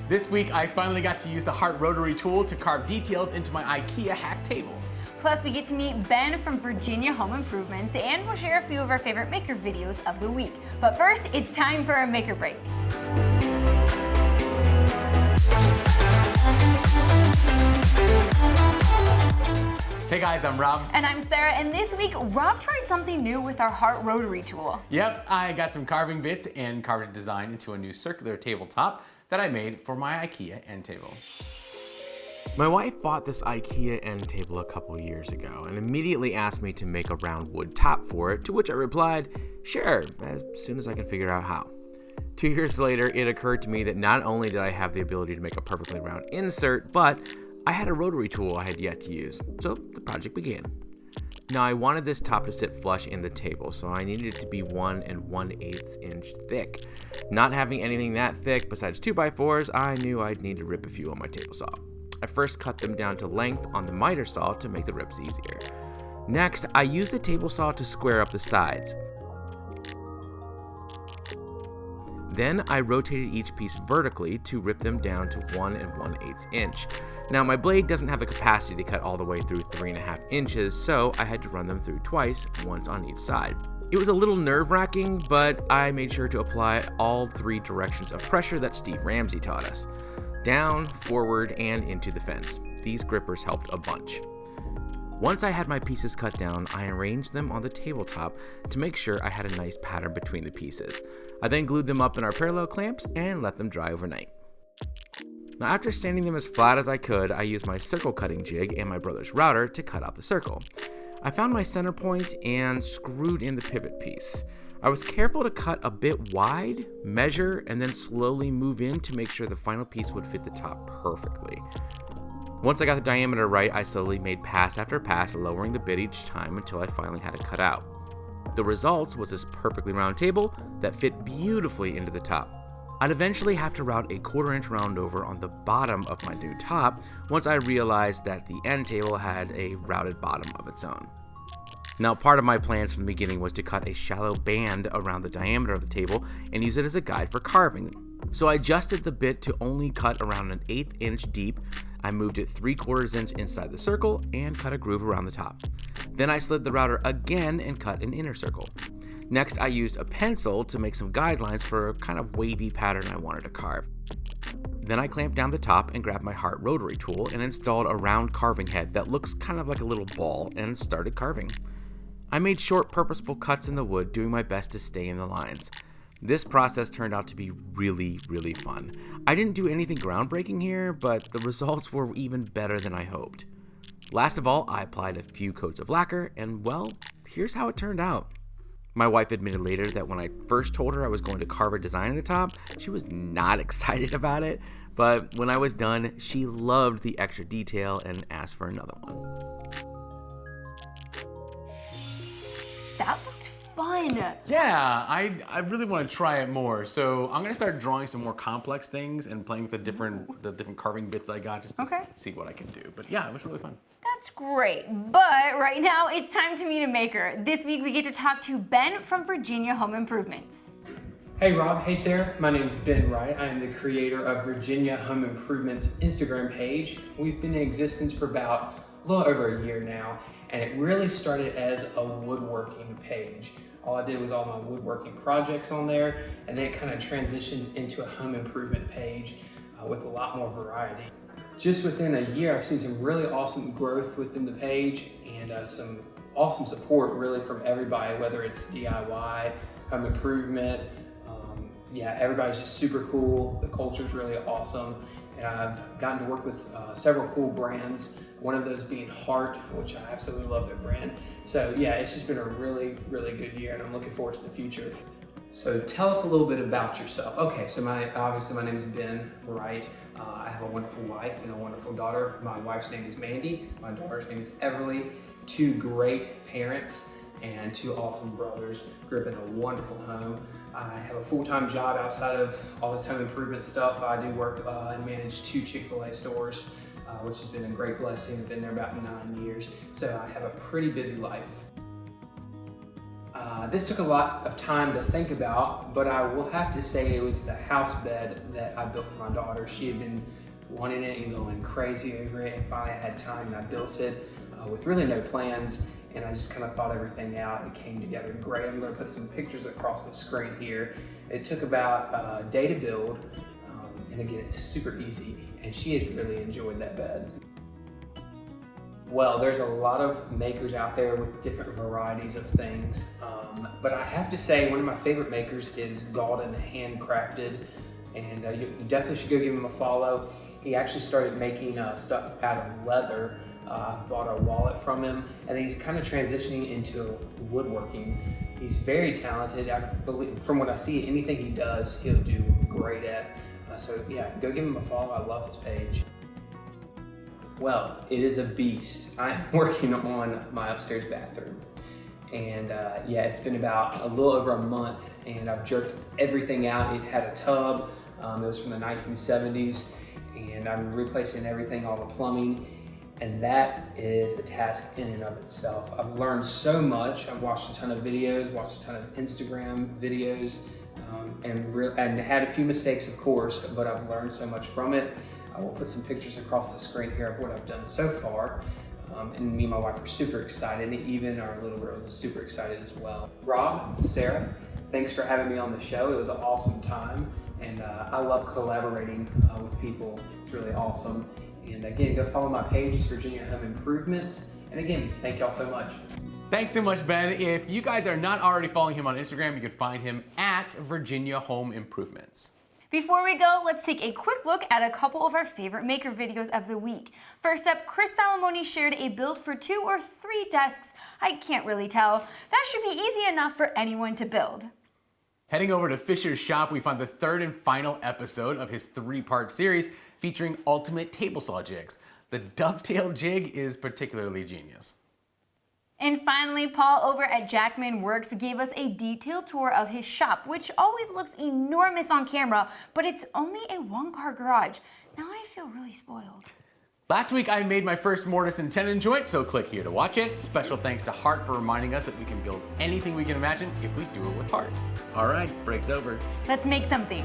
This week, I finally got to use the Heart rotary tool to carve details into my IKEA hack table. Plus, we get to meet Ben from Virginia Home Improvements, and we'll share a few of our favorite maker videos of the week. But first, it's time for a maker break. Hey guys, I'm Rob. And I'm Sarah, and this week, Rob tried something new with our Heart rotary tool. Yep, I got some carving bits and carved a design into a new circular tabletop that I made for my IKEA end table. My wife bought this IKEA end table a couple years ago and immediately asked me to make a round wood top for it, to which I replied, sure, as soon as I can figure out how. 2 years later, it occurred to me that not only did I have the ability to make a perfectly round insert, but I had a rotary tool I had yet to use, so the project began. Now I wanted this top to sit flush in the table, so I needed it to be 1 1/8 inch thick. Not having anything that thick besides 2x4s, I knew I'd need to rip a few on my table saw. I first cut them down to length on the miter saw to make the rips easier. Next, I used the table saw to square up the sides. Then I rotated each piece vertically to rip them down to 1 1/8 inch. Now my blade doesn't have the capacity to cut all the way through 3.5 inches, so I had to run them through twice, once on each side. It was a little nerve-wracking, but I made sure to apply all 3 directions of pressure that Steve Ramsey taught us. Down, forward, and into the fence. These grippers helped a bunch. Once I had my pieces cut down, I arranged them on the tabletop to make sure I had a nice pattern between the pieces. I then glued them up in our parallel clamps and let them dry overnight. Now after sanding them as flat as I could, I used my circle cutting jig and my brother's router to cut out the circle. I found my center point and screwed in the pivot piece. I was careful to cut a bit wide, measure, and then slowly move in to make sure the final piece would fit the top perfectly. Once I got the diameter right, I slowly made pass after pass, lowering the bit each time until I finally had it cut out. The result was this perfectly round table that fit beautifully into the top. I'd eventually have to route a 1/4 inch round over on the bottom of my new top once I realized that the end table had a routed bottom of its own. Now, part of my plans from the beginning was to cut a shallow band around the diameter of the table and use it as a guide for carving. So I adjusted the bit to only cut around 1/8 inch deep. I moved it 3/4 inch inside the circle and cut a groove around the top. Then I slid the router again and cut an inner circle. Next, I used a pencil to make some guidelines for a kind of wavy pattern I wanted to carve. Then I clamped down the top and grabbed my Heart rotary tool and installed a round carving head that looks kind of like a little ball and started carving. I made short, purposeful cuts in the wood, doing my best to stay in the lines. This process turned out to be really, really fun. I didn't do anything groundbreaking here, but the results were even better than I hoped. Last of all, I applied a few coats of lacquer, and well, here's how it turned out. My wife admitted later that when I first told her I was going to carve a design in the top, she was not excited about it, but when I was done, she loved the extra detail and asked for another one. That looked fun. Yeah, I really want to try it more. So I'm gonna start drawing some more complex things and playing with the different carving bits I got just to see what I can do. But yeah, it was really fun. That's great, but right now it's time to meet a maker. This week we get to talk to Ben from Virginia Home Improvements. Hey Rob, hey Sarah, my name is Ben Wright. I am the creator of Virginia Home Improvements Instagram page. We've been in existence for about a little over a year now, and it really started as a woodworking page. All I did was all my woodworking projects on there, and then it kind of transitioned into a home improvement page with a lot more variety. Just within a year, I've seen some really awesome growth within the page and some awesome support really from everybody, whether it's DIY, home improvement. Everybody's just super cool. The culture's really awesome. And I've gotten to work with several cool brands, one of those being Heart, which I absolutely love their brand. So yeah, it's just been a really, really good year, and I'm looking forward to the future. So tell us a little bit about yourself. Okay, so my name is Ben Wright. I have a wonderful wife and a wonderful daughter. My wife's name is Mandy. My daughter's name is Everly. 2 great parents and 2 awesome brothers. Grew up in a wonderful home. I have a full-time job outside of all this home improvement stuff. I do work and manage 2 Chick-fil-A stores, which has been a great blessing. I've been there about 9 years, so I have a pretty busy life. This took a lot of time to think about, but I will have to say it was the house bed that I built for my daughter. She had been wanting it and going crazy over it, and finally I had time and I built it with really no plans, and I just kind of thought everything out. It came together great. I'm going to put some pictures across the screen here. It took about a day to build, and again, it's super easy, and she has really enjoyed that bed. Well, there's a lot of makers out there with different varieties of things, but I have to say one of my favorite makers is Galden Handcrafted, and you definitely should go give him a follow. He actually started making stuff out of leather. I bought a wallet from him, and then he's kind of transitioning into woodworking. He's very talented. I believe, from what I see, anything he does, he'll do great at. So yeah, go give him a follow. I love his page. Well, it is a beast. I'm working on my upstairs bathroom. And yeah, it's been about a little over a month, and I've jerked everything out. It had a tub, it was from the 1970s, and I'm replacing everything, all the plumbing, and that is a task in and of itself. I've learned so much. I've watched a ton of videos, watched a ton of Instagram videos, and had a few mistakes, of course, but I've learned so much from it. I will put some pictures across the screen here of what I've done so far. And me and my wife are super excited, and even our little girls are super excited as well. Rob, Sarah, thanks for having me on the show. It was an awesome time, and I love collaborating with people. It's really awesome. And again, go follow my page, it's Virginia Home Improvements. And again, thank y'all so much. Thanks so much, Ben. If you guys are not already following him on Instagram, you can find him at Virginia Home Improvements. Before we go, let's take a quick look at a couple of our favorite maker videos of the week. First up, Chris Salamoni shared a build for 2 or 3 desks. I can't really tell. That should be easy enough for anyone to build. Heading over to Fisher's shop, we find the 3rd and final episode of his 3-part series featuring ultimate table saw jigs. The dovetail jig is particularly genius. And finally, Paul over at Jackman Works gave us a detailed tour of his shop, which always looks enormous on camera, but it's only a 1-car garage. Now I feel really spoiled. Last week I made my first mortise and tenon joint, so click here to watch it. Special thanks to Hart for reminding us that we can build anything we can imagine if we do it with heart. All right, break's over. Let's make something.